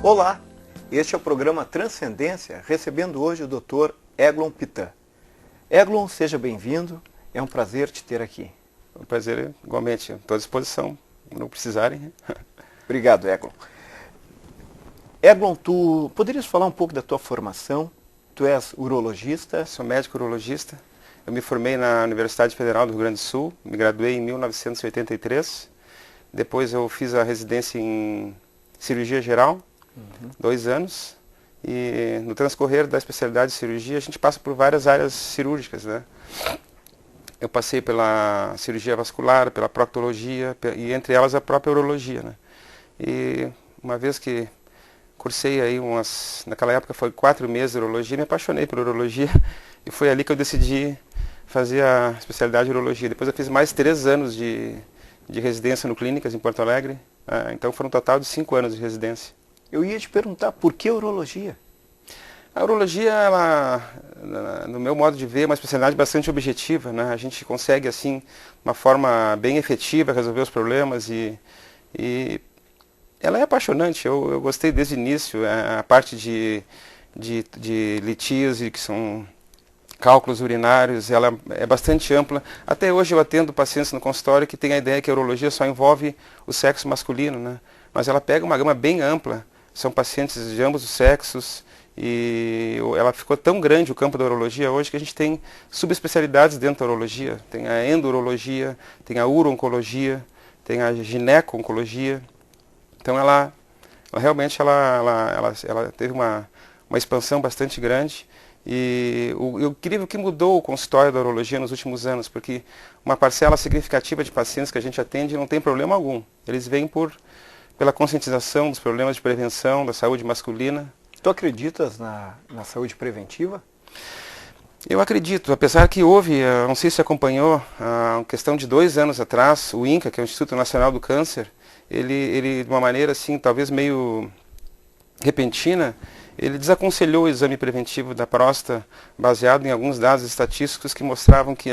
Olá, este é o programa Transcendência, recebendo hoje o Dr. Eglon Pitan. Eglon, seja bem-vindo, é um prazer te ter aqui. É um prazer igualmente, estou à disposição, não precisarem. Obrigado, Eglon. Eglon, tu poderias falar um pouco da tua formação? Tu és urologista? Sou médico urologista, eu me formei na Universidade Federal do Rio Grande do Sul, me graduei em 1983, depois eu fiz a residência em cirurgia geral, 2 anos, e no transcorrer da especialidade de cirurgia a gente passa por várias áreas cirúrgicas, né? Eu passei pela cirurgia vascular, pela proctologia e entre elas a própria urologia, né? E uma vez que cursei aí naquela época foi 4 meses de urologia, me apaixonei por urologia e foi ali que eu decidi fazer a especialidade de urologia. Depois eu fiz mais 3 anos de residência no Clínicas em Porto Alegre, então foram um total de 5 anos de residência. Eu ia te perguntar, por que urologia? A urologia, ela, no meu modo de ver, é uma especialidade bastante objetiva, né? A gente consegue, assim, uma forma bem efetiva resolver os problemas e ela é apaixonante. Eu gostei desde o início, a parte de litíase, que são cálculos urinários, ela é bastante ampla. Até hoje eu atendo pacientes no consultório que têm a ideia que a urologia só envolve o sexo masculino, né? Mas ela pega uma gama bem ampla, são pacientes de ambos os sexos, e ela ficou tão grande o campo da urologia hoje que a gente tem subespecialidades dentro da urologia. Tem a endurologia, tem a uro-oncologia, tem a gineco-oncologia. Então ela realmente teve uma expansão bastante grande. E o incrível que mudou o consultório da urologia nos últimos anos, porque uma parcela significativa de pacientes que a gente atende não tem problema algum. Eles vêm pela conscientização dos problemas de prevenção da saúde masculina. Tu acreditas na saúde preventiva? Eu acredito, apesar que houve, não sei se acompanhou, a questão de 2 anos atrás, o INCA, que é o Instituto Nacional do Câncer, ele de uma maneira assim, talvez meio repentina, ele desaconselhou o exame preventivo da próstata baseado em alguns dados estatísticos que mostravam que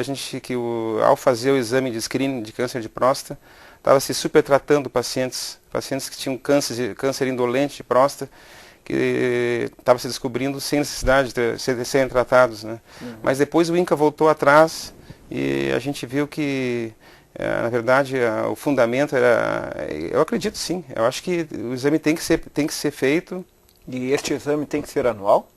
ao fazer o exame de screening de câncer de próstata, estava se supertratando pacientes que tinham câncer indolente de próstata, que estava se descobrindo sem necessidade de serem tratados, né? Mas depois o INCA voltou atrás e a gente viu que, na verdade, o fundamento era... Eu acredito sim, eu acho que o exame tem que ser feito. E este exame tem que ser anual?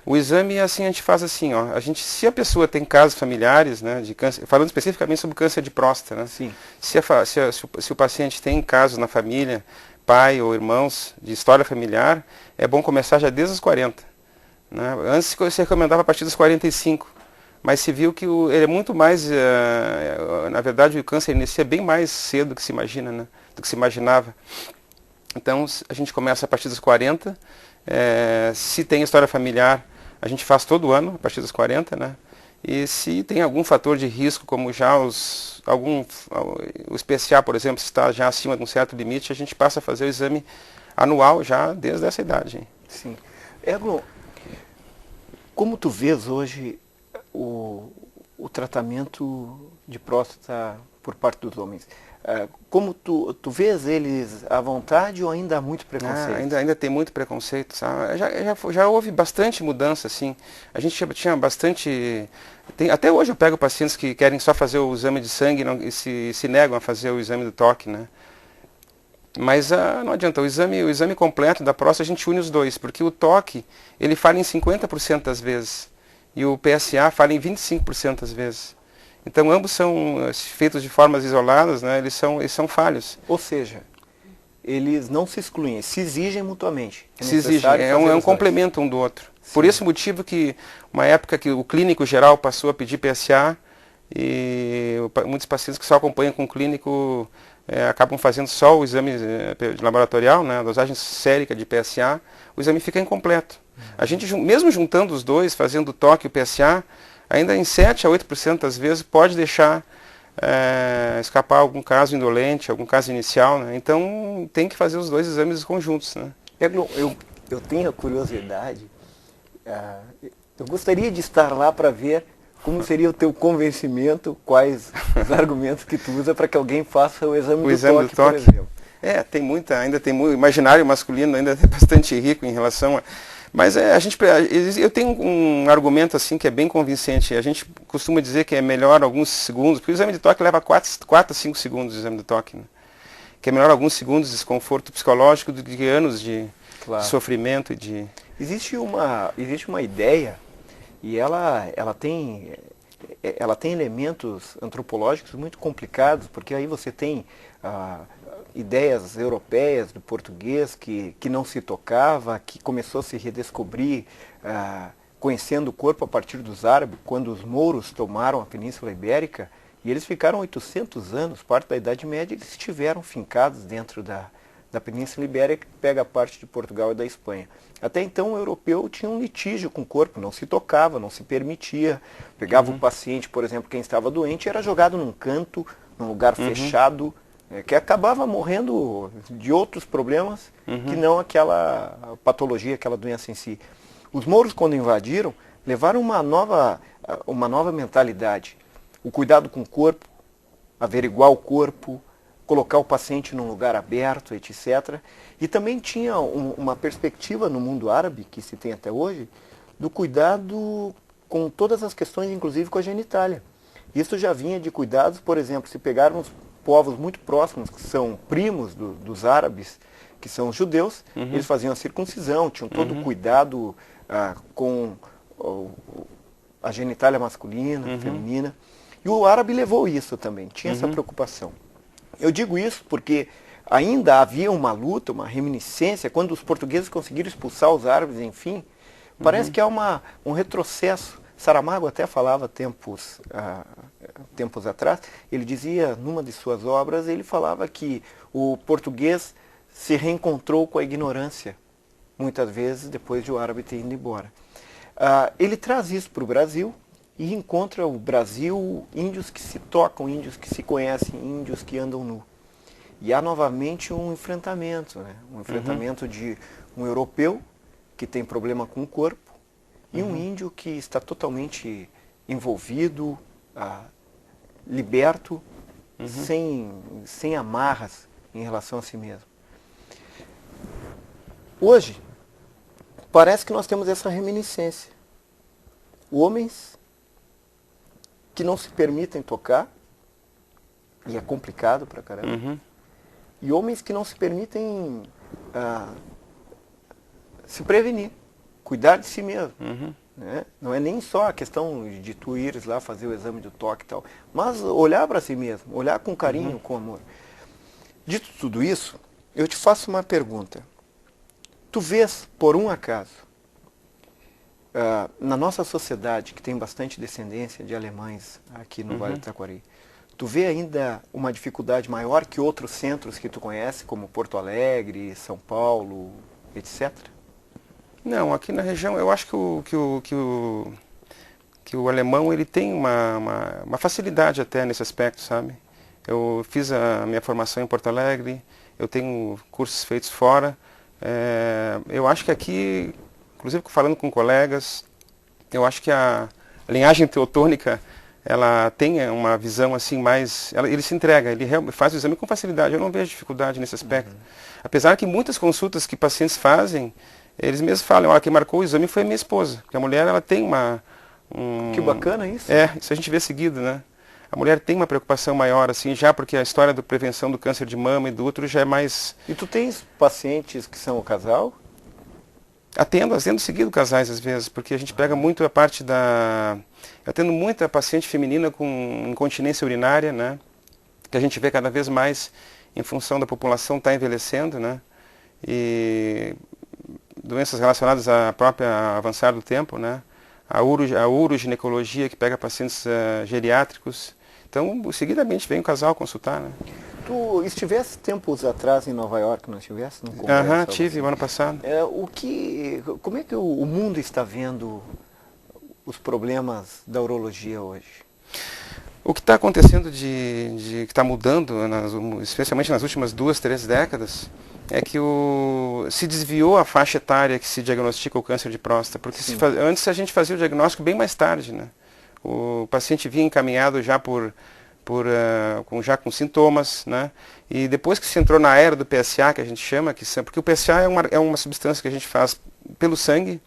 O exame, assim, a gente faz assim, ó, se a pessoa tem casos familiares, né, de câncer, falando especificamente sobre câncer de próstata, né? Sim. Se o paciente tem casos na família, pai ou irmãos de história familiar, é bom começar já desde os 40. Né? Antes se recomendava a partir dos 45, mas se viu que ele é muito mais, na verdade o câncer inicia bem mais cedo do que se imagina, né? Do que se imaginava. Então a gente começa a partir dos 40, se tem história familiar, a gente faz todo ano, a partir dos 40, né? E se tem algum fator de risco, como já o PSA, por exemplo, se está já acima de um certo limite, a gente passa a fazer o exame anual já desde essa idade. Sim. Eglon, como tu vês hoje o tratamento de próstata por parte dos homens? Como tu vês eles à vontade ou ainda há muito preconceito? Ainda tem muito preconceito, sabe? Já houve bastante mudança, assim. A gente tinha bastante... até hoje eu pego pacientes que querem só fazer o exame de sangue e se negam a fazer o exame do toque, né? Mas não adianta, o exame completo da próstata a gente une os dois, porque o toque ele falha em 50% das vezes e o PSA falha em 25% das vezes. Então ambos são feitos de formas isoladas, né? Eles são falhos. Ou seja, eles não se excluem, se exigem mutuamente. Se exigem, é um complemento um do outro. Sim. Por esse motivo que uma época que o clínico geral passou a pedir PSA e muitos pacientes que só acompanham com o clínico acabam fazendo só o exame de laboratorial, né? A dosagem sérica de PSA, o exame fica incompleto. A gente, mesmo juntando os dois, fazendo o toque e o PSA, ainda em 7 a 8% das vezes pode deixar escapar algum caso indolente, algum caso inicial, né? Então tem que fazer os dois exames conjuntos, né? Eu tenho a curiosidade, eu gostaria de estar lá para ver como seria o teu convencimento, quais os argumentos que tu usa para que alguém faça o exame do toque, por exemplo. Tem muita, ainda tem muito, imaginário masculino ainda é bastante rico em relação a... Mas eu tenho um argumento assim que é bem convincente. A gente costuma dizer que é melhor alguns segundos, porque o exame de toque leva 4 a 5 segundos o exame de toque, né? Que é melhor alguns segundos de desconforto psicológico do que anos de sofrimento e de... Existe uma ideia, e ela tem elementos antropológicos muito complicados, porque aí você tem ideias europeias do português que não se tocava, que começou a se redescobrir conhecendo o corpo a partir dos árabes, quando os mouros tomaram a Península Ibérica, e eles ficaram 800 anos, parte da Idade Média, eles estiveram fincados dentro da Península Ibérica, que pega a parte de Portugal e da Espanha. Até então o europeu tinha um litígio com o corpo, não se tocava, não se permitia. Pegava o paciente, por exemplo, quem estava doente, era jogado num canto, num lugar fechado, que acabava morrendo de outros problemas que não aquela patologia, aquela doença em si. Os mouros, quando invadiram, levaram uma nova mentalidade. O cuidado com o corpo, averiguar o corpo, colocar o paciente num lugar aberto, etc. E também tinha uma perspectiva no mundo árabe, que se tem até hoje, do cuidado com todas as questões, inclusive com a genitália. Isso já vinha de cuidados, por exemplo, se pegarmos povos muito próximos, que são primos dos árabes, que são os judeus, eles faziam a circuncisão, tinham todo o cuidado com a genitália masculina, feminina. E o árabe levou isso também, tinha essa preocupação. Eu digo isso porque ainda havia uma luta, uma reminiscência, quando os portugueses conseguiram expulsar os árabes, enfim, parece que há um retrocesso. Saramago até falava tempos atrás, ele dizia, numa de suas obras, ele falava que o português se reencontrou com a ignorância, muitas vezes depois de o árabe ter ido embora. Ele traz isso para o Brasil, e encontra o Brasil índios que se tocam, índios que se conhecem, índios que andam nu. E há novamente um enfrentamento, né? Um enfrentamento de um europeu que tem problema com o corpo e um índio que está totalmente envolvido, liberto, sem amarras em relação a si mesmo. Hoje, parece que nós temos essa reminiscência. Homens que não se permitem tocar, e é complicado pra caramba, e homens que não se permitem se prevenir, cuidar de si mesmo. Né? Não é nem só a questão de tu ires lá fazer o exame do toque e tal, mas olhar para si mesmo, olhar com carinho, com amor. Dito tudo isso, eu te faço uma pergunta. Tu vês, por um acaso, na nossa sociedade, que tem bastante descendência de alemães aqui no Vale do Taquari, tu vê ainda uma dificuldade maior que outros centros que tu conhece, como Porto Alegre, São Paulo, etc.? Não, aqui na região eu acho que o alemão ele tem uma facilidade até nesse aspecto, sabe? Eu fiz a minha formação em Porto Alegre, eu tenho cursos feitos fora. Eu acho que aqui, inclusive falando com colegas, eu acho que a linhagem teutônica, ela tem uma visão assim mais... Ele se entrega, ele faz o exame com facilidade, eu não vejo dificuldade nesse aspecto. Apesar que muitas consultas que pacientes fazem, eles mesmos falam, olha, quem marcou o exame foi a minha esposa, porque a mulher ela tem Que bacana isso. Isso a gente vê seguido, né? A mulher tem uma preocupação maior, assim, já porque a história da prevenção do câncer de mama e do útero já é mais... E tu tens pacientes que são o casal? Atendo seguido casais às vezes, porque a gente pega muito a parte da... Eu atendo muita paciente feminina com incontinência urinária, né? Que a gente vê cada vez mais em função da população estar envelhecendo, né? E doenças relacionadas à própria avançar do tempo, né? A uroginecologia, que pega pacientes geriátricos. Então, seguidamente vem o casal consultar, né? Tu estivesse tempos atrás em Nova York, não estivesse? Tive, o ano passado. Como é que o mundo está vendo os problemas da urologia hoje? O que está acontecendo que está mudando, especialmente nas últimas 2, 3 décadas, é que se desviou a faixa etária que se diagnostica o câncer de próstata, porque antes a gente fazia o diagnóstico bem mais tarde, né? O paciente vinha encaminhado já por já com sintomas, né? E depois que se entrou na era do PSA, que a gente chama, porque o PSA é uma substância que a gente faz pelo sangue,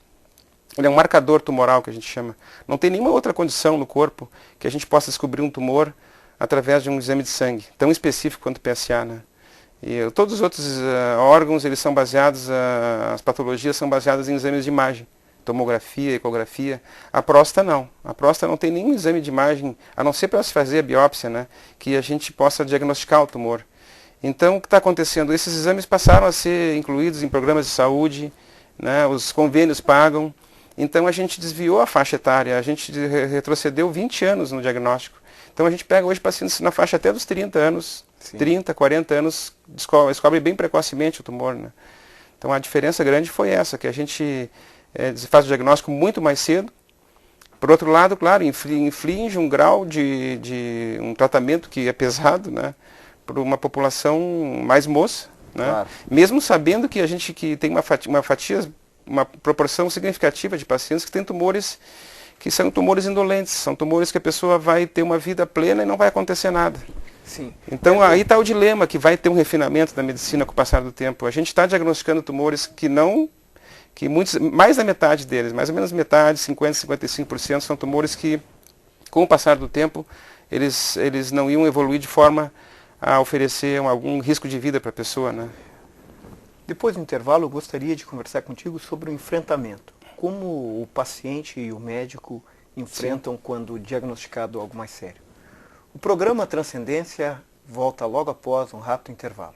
ele é um marcador tumoral, que a gente chama. Não tem nenhuma outra condição no corpo que a gente possa descobrir um tumor através de um exame de sangue, tão específico quanto o PSA, né? E todos os outros órgãos, eles são baseados, as patologias são baseadas em exames de imagem, tomografia, ecografia. A próstata não. A próstata não tem nenhum exame de imagem, a não ser para se fazer a biópsia, né, que a gente possa diagnosticar o tumor. Então, o que está acontecendo? Esses exames passaram a ser incluídos em programas de saúde, né, os convênios pagam. Então, a gente desviou a faixa etária, a gente retrocedeu 20 anos no diagnóstico. Então, a gente pega hoje pacientes na faixa até dos 30 anos, sim, 30, 40 anos, descobre bem precocemente o tumor, né? Então, a diferença grande foi essa, que a gente faz o diagnóstico muito mais cedo. Por outro lado, claro, inflige um grau de um tratamento que é pesado, né, para uma população mais moça, né? Claro. Mesmo sabendo que a gente tem uma proporção significativa de pacientes que têm tumores que são tumores indolentes, são tumores que a pessoa vai ter uma vida plena e não vai acontecer nada. Sim. Então aí está o dilema, que vai ter um refinamento da medicina com o passar do tempo. A gente está diagnosticando tumores que mais da metade deles, mais ou menos metade, 50%, 55%, são tumores que, com o passar do tempo, eles não iam evoluir de forma a oferecer algum risco de vida para a pessoa, né? Depois do intervalo, eu gostaria de conversar contigo sobre o enfrentamento. Como o paciente e o médico enfrentam, sim, quando diagnosticado algo mais sério. O programa Transcendência volta logo após um rápido intervalo.